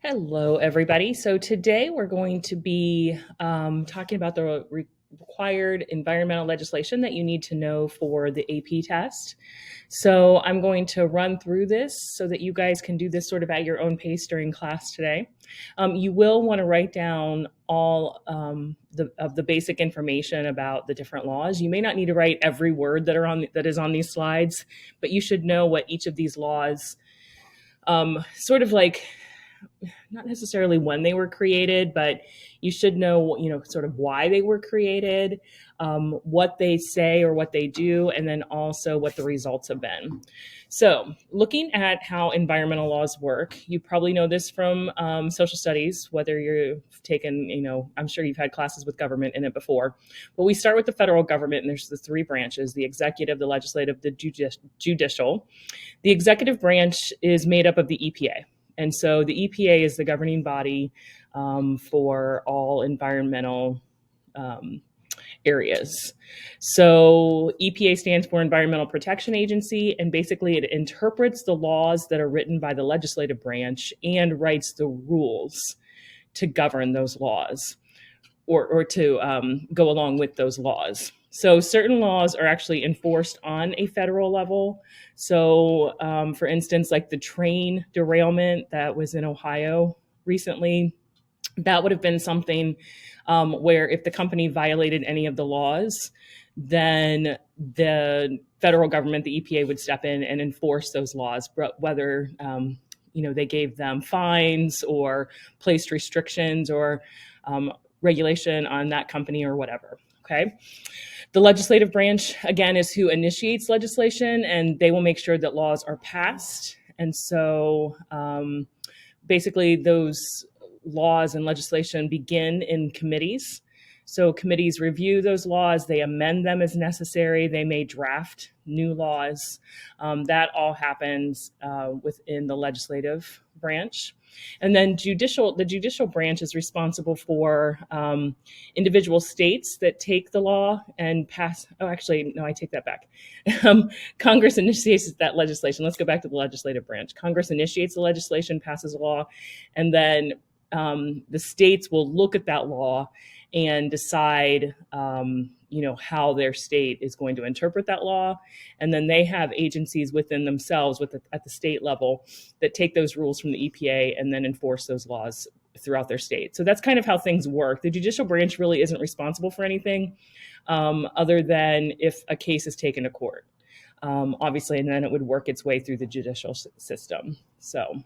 Hello, everybody. So today we're going to be talking about the required environmental legislation that you need to know for the AP test. So I'm going to run through this so that you guys can do this sort of at your own pace during class today. You will want to write down all of the basic information about the different laws. You may not need to write every word that is on these slides, but you should know what each of these laws sort of like not necessarily when they were created, but you should know, sort of why they were created, what they say or what they do, and then also what the results have been. So, looking at how environmental laws work, you probably know this from social studies, whether you've taken, I'm sure you've had classes with government in it before. But we start with the federal government, and there's the three branches: the executive, the legislative, the judicial. The executive branch is made up of the EPA. And so the EPA is the governing body for all environmental areas. So EPA stands for Environmental Protection Agency, and basically it interprets the laws that are written by the legislative branch and writes the rules to govern those laws or to go along with those laws. So certain laws are actually enforced on a federal level. So for instance, like the train derailment that was in Ohio recently, that would have been something where if the company violated any of the laws, then the federal government, the EPA, would step in and enforce those laws, whether they gave them fines or placed restrictions or regulation on that company or whatever. Okay. The legislative branch, again, is who initiates legislation, and they will make sure that laws are passed. And so basically those laws and legislation begin in committees. So committees review those laws, they amend them as necessary, they may draft new laws. That all happens within the legislative branch. And then the judicial branch is responsible for individual states that take the law and pass. Oh, actually, no, I take that back. Congress initiates that legislation. Let's go back to the legislative branch. Congress initiates the legislation, passes a law, and then the states will look at that law and decide how their state is going to interpret that law. And then they have agencies within themselves at the state level that take those rules from the EPA and then enforce those laws throughout their state. So that's kind of how things work. The judicial branch really isn't responsible for anything other than if a case is taken to court, obviously, and then it would work its way through the judicial system. So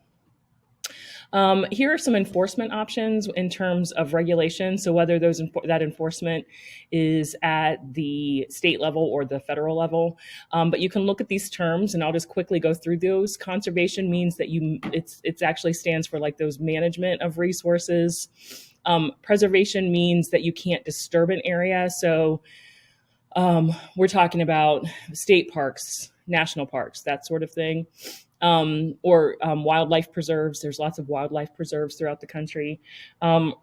here are some enforcement options in terms of regulation. So whether that enforcement is at the state level or the federal level, but you can look at these terms, and I'll just quickly go through those. Conservation means that it's actually stands for like those management of resources. Preservation means that you can't disturb an area. So we're talking about state parks, national parks, that sort of thing. Or wildlife preserves. There's lots of wildlife preserves throughout the country.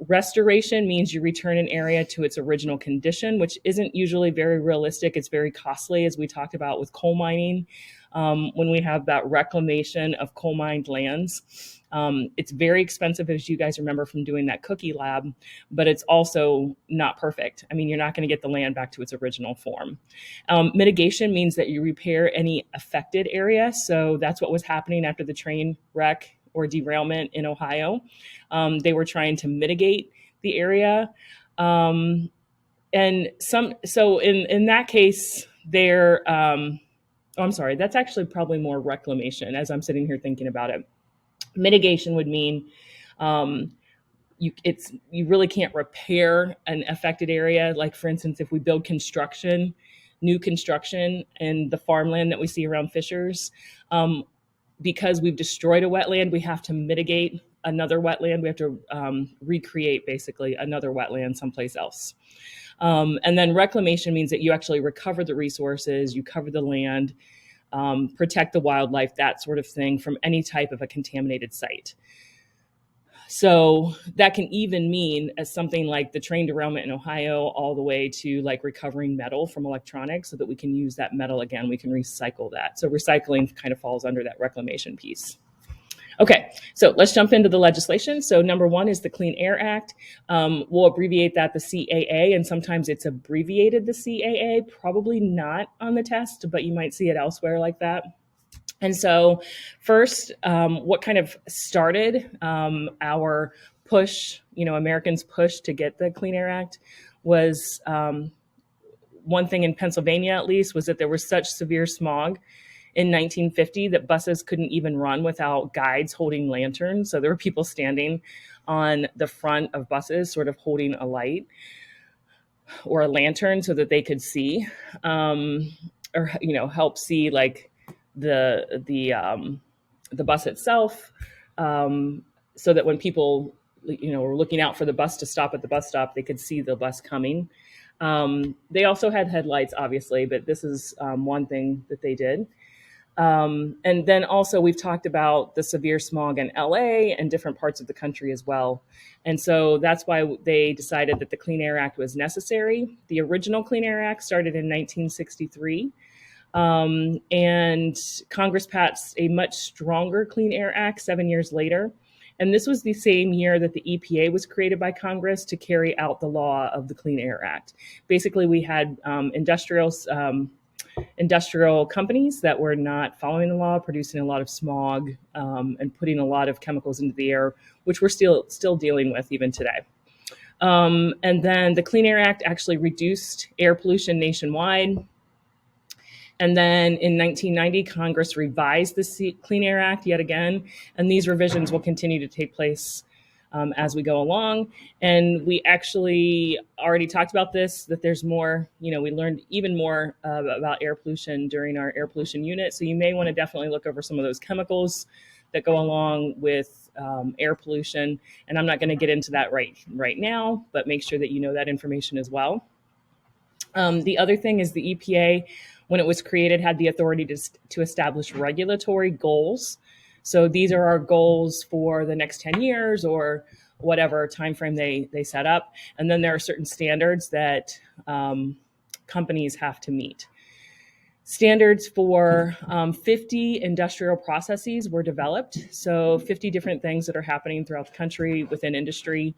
Restoration means you return an area to its original condition, which isn't usually very realistic. It's very costly, as we talked about with coal mining. When we have that reclamation of coal mined lands, it's very expensive, as you guys remember from doing that cookie lab, but it's also not perfect. I mean, you're not going to get the land back to its original form. Mitigation means that you repair any affected area. So that's what was happening after the train wreck or derailment in Ohio. They were trying to mitigate the area. So in that case, I'm sorry, that's actually probably more reclamation as I'm sitting here thinking about it. Mitigation would mean you really can't repair an affected area. Like, for instance, if we build new construction in the farmland that we see around Fishers, because we've destroyed a wetland, we have to mitigate another wetland. We have to recreate basically another wetland someplace else. And then reclamation means that you actually recover the resources, you cover the land, protect the wildlife, that sort of thing, from any type of a contaminated site. So that can even mean as something like the train derailment in Ohio, all the way to like recovering metal from electronics so that we can use that metal again. We can recycle that. So recycling kind of falls under that reclamation piece. Okay, so let's jump into the legislation. So number one is the Clean Air Act. We'll abbreviate that the CAA, and sometimes it's abbreviated the CAA, probably not on the test, but you might see it elsewhere like that. And so first, what kind of started our push, Americans' push to get the Clean Air Act was one thing in Pennsylvania, at least, was that there was such severe smog in 1950 that buses couldn't even run without guides holding lanterns. So there were people standing on the front of buses, sort of holding a light or a lantern so that they could see, or help see like the bus itself, so that when people were looking out for the bus to stop at the bus stop, they could see the bus coming. They also had headlights, obviously, but this is one thing that they did. And then also we've talked about the severe smog in LA and different parts of the country as well. And so that's why they decided that the Clean Air Act was necessary. The original Clean Air Act started in 1963. And Congress passed a much stronger Clean Air Act 7 years later. And this was the same year that the EPA was created by Congress to carry out the law of the Clean Air Act. Basically, we had industrial companies that were not following the law, producing a lot of smog, and putting a lot of chemicals into the air, which we're still dealing with even today. And then the Clean Air Act actually reduced air pollution nationwide. And then in 1990, Congress revised the Clean Air Act yet again, and these revisions will continue to take place as we go along. And we actually already talked about this, that there's more, we learned even more about air pollution during our air pollution unit. So you may want to definitely look over some of those chemicals that go along with air pollution. And I'm not going to get into that right now, but make sure that you know that information as well. The other thing is the EPA, when it was created, had the authority to establish regulatory goals. So these are our goals for the next 10 years or whatever timeframe they set up. And then there are certain standards that companies have to meet. Standards for 50 industrial processes were developed. So 50 different things that are happening throughout the country within industry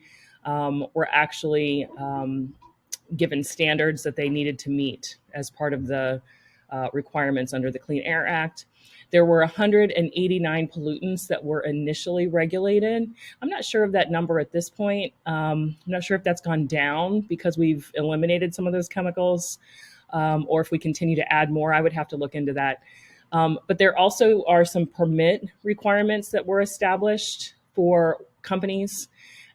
were actually given standards that they needed to meet as part of the requirements under the Clean Air Act. There were 189 pollutants that were initially regulated. I'm not sure of that number at this point. I'm not sure if that's gone down because we've eliminated some of those chemicals, or if we continue to add more. I would have to look into that. But there also are some permit requirements that were established for companies,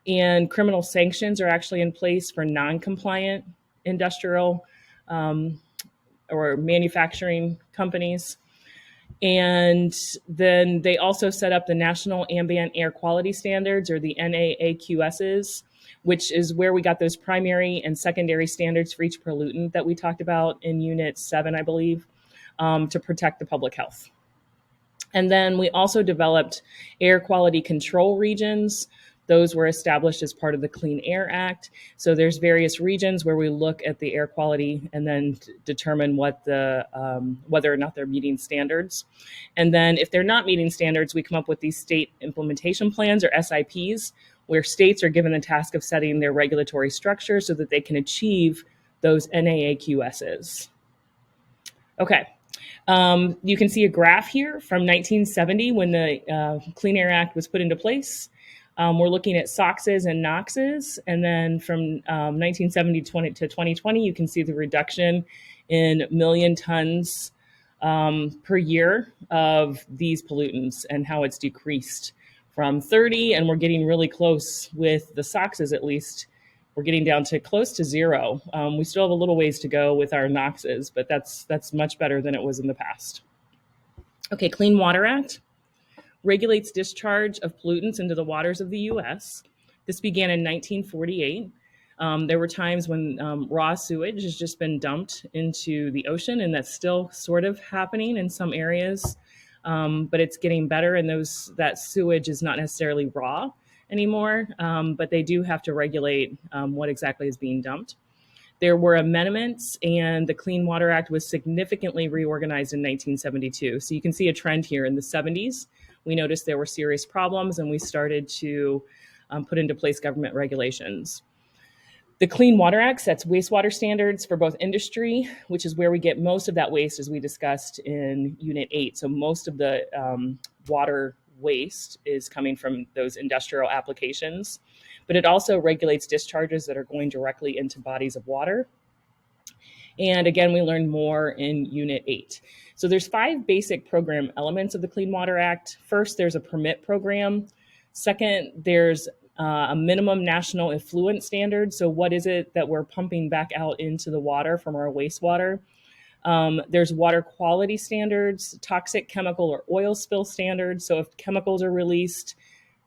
and criminal sanctions are actually in place for non-compliant industrial or manufacturing companies. And then they also set up the National Ambient Air Quality Standards, or the NAAQSs, which is where we got those primary and secondary standards for each pollutant that we talked about in Unit 7, I believe, to protect the public health. And then we also developed air quality control regions. Those were established as part of the Clean Air Act. So there's various regions where we look at the air quality and then determine what whether or not they're meeting standards. And then if they're not meeting standards, we come up with these state implementation plans, or SIPs, where states are given the task of setting their regulatory structure so that they can achieve those NAAQSs. Okay. You can see a graph here from 1970 when the Clean Air Act was put into place. We're looking at SOxs and NOxs, and then from 1970 to 2020, you can see the reduction in million tons per year of these pollutants and how it's decreased from 30, and we're getting really close with the SOxs at least. We're getting down to close to zero. We still have a little ways to go with our NOxs, but that's much better than it was in the past. Okay, Clean Water Act regulates discharge of pollutants into the waters of the U.S. This began in 1948. There were times when raw sewage has just been dumped into the ocean, and that's still sort of happening in some areas, but it's getting better, and that sewage is not necessarily raw anymore, but they do have to regulate what exactly is being dumped. There were amendments, and the Clean Water Act was significantly reorganized in 1972. So you can see a trend here in the 70s. we noticed there were serious problems, and we started to put into place government regulations. The Clean Water Act sets wastewater standards for both industry, which is where we get most of that waste, as we discussed in Unit 8. So most of the water waste is coming from those industrial applications. But it also regulates discharges that are going directly into bodies of water. And again, we learned more in Unit 8. So there's 5 basic program elements of the Clean Water Act. First, there's a permit program. Second, there's a minimum national effluent standard. So what is it that we're pumping back out into the water from our wastewater? There's water quality standards, toxic chemical or oil spill standards. So if chemicals are released,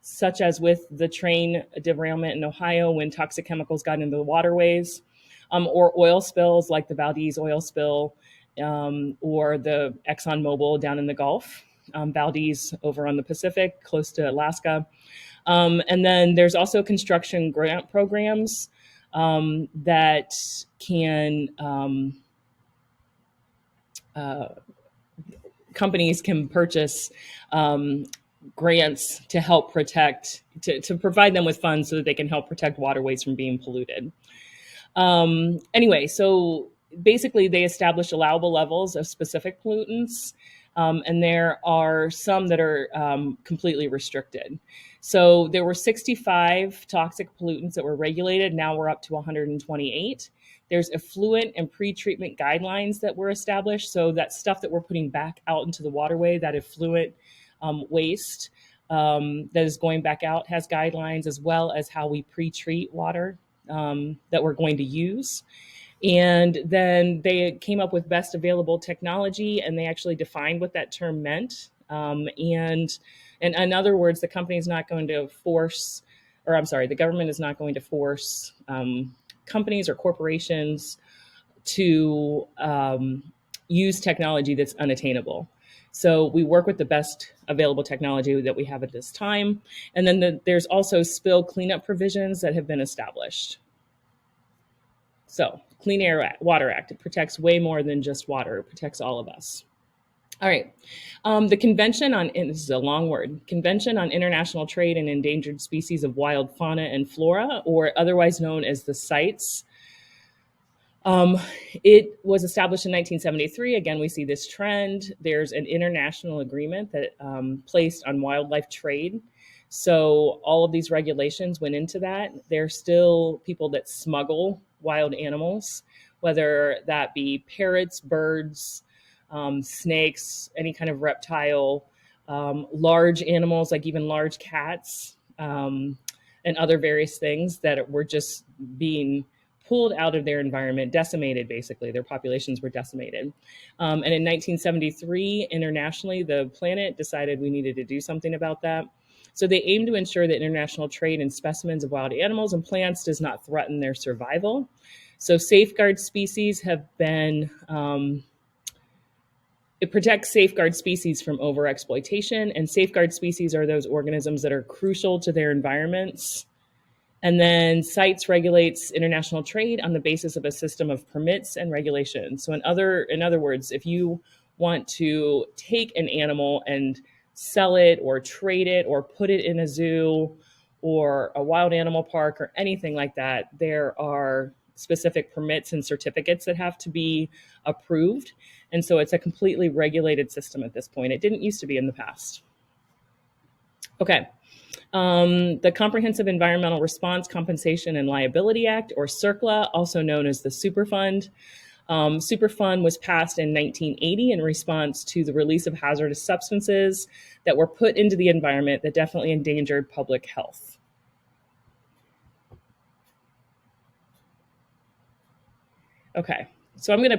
such as with the train derailment in Ohio when toxic chemicals got into the waterways, or oil spills like the Valdez oil spill, or the ExxonMobil down in the Gulf, Valdez over on the Pacific, close to Alaska. And then there's also construction grant programs that can companies can purchase grants to help protect, to provide them with funds so that they can help protect waterways from being polluted. Anyway, so basically they establish allowable levels of specific pollutants, and there are some that are completely restricted. So there were 65 toxic pollutants that were regulated. Now we're up to 128. There's effluent and pretreatment guidelines that were established. So that stuff that we're putting back out into the waterway, that effluent waste that is going back out, has guidelines, as well as how we pre-treat water that we're going to use. And then they came up with best available technology, and they actually defined what that term meant. And in other words, the company is not going to force, or I'm sorry, the government is not going to force companies or corporations to use technology that's unattainable. So we work with the best available technology that we have at this time. And then there's also spill cleanup provisions that have been established. So Clean Water Act, it protects way more than just water. It protects all of us. All right. The Convention on, and this is a long word, Convention on International Trade in Endangered Species of Wild Fauna and Flora, or otherwise known as the CITES. It was established in 1973. Again, we see this trend. There's an international agreement that placed on wildlife trade. So all of these regulations went into that. There's still people that smuggle wild animals, whether that be parrots, birds, snakes, any kind of reptile, large animals, like even large cats, and other various things that were just being pulled out of their environment, decimated, basically. Their populations were decimated. And in 1973, internationally, the planet decided we needed to do something about that. So they aim to ensure that international trade in specimens of wild animals and plants does not threaten their survival. So safeguard species have been, it protects safeguard species from overexploitation, and safeguard species are those organisms that are crucial to their environments. And then CITES regulates international trade on the basis of a system of permits and regulations. So in other words, if you want to take an animal and sell it or trade it or put it in a zoo or a wild animal park or anything like that, there are specific permits and certificates that have to be approved. And so it's a completely regulated system at this point. It didn't used to be in the past. Okay. The Comprehensive Environmental Response, Compensation, and Liability Act, or CERCLA, also known as the Superfund. Superfund was passed in 1980 in response to the release of hazardous substances that were put into the environment that definitely endangered public health. Okay, so I'm going to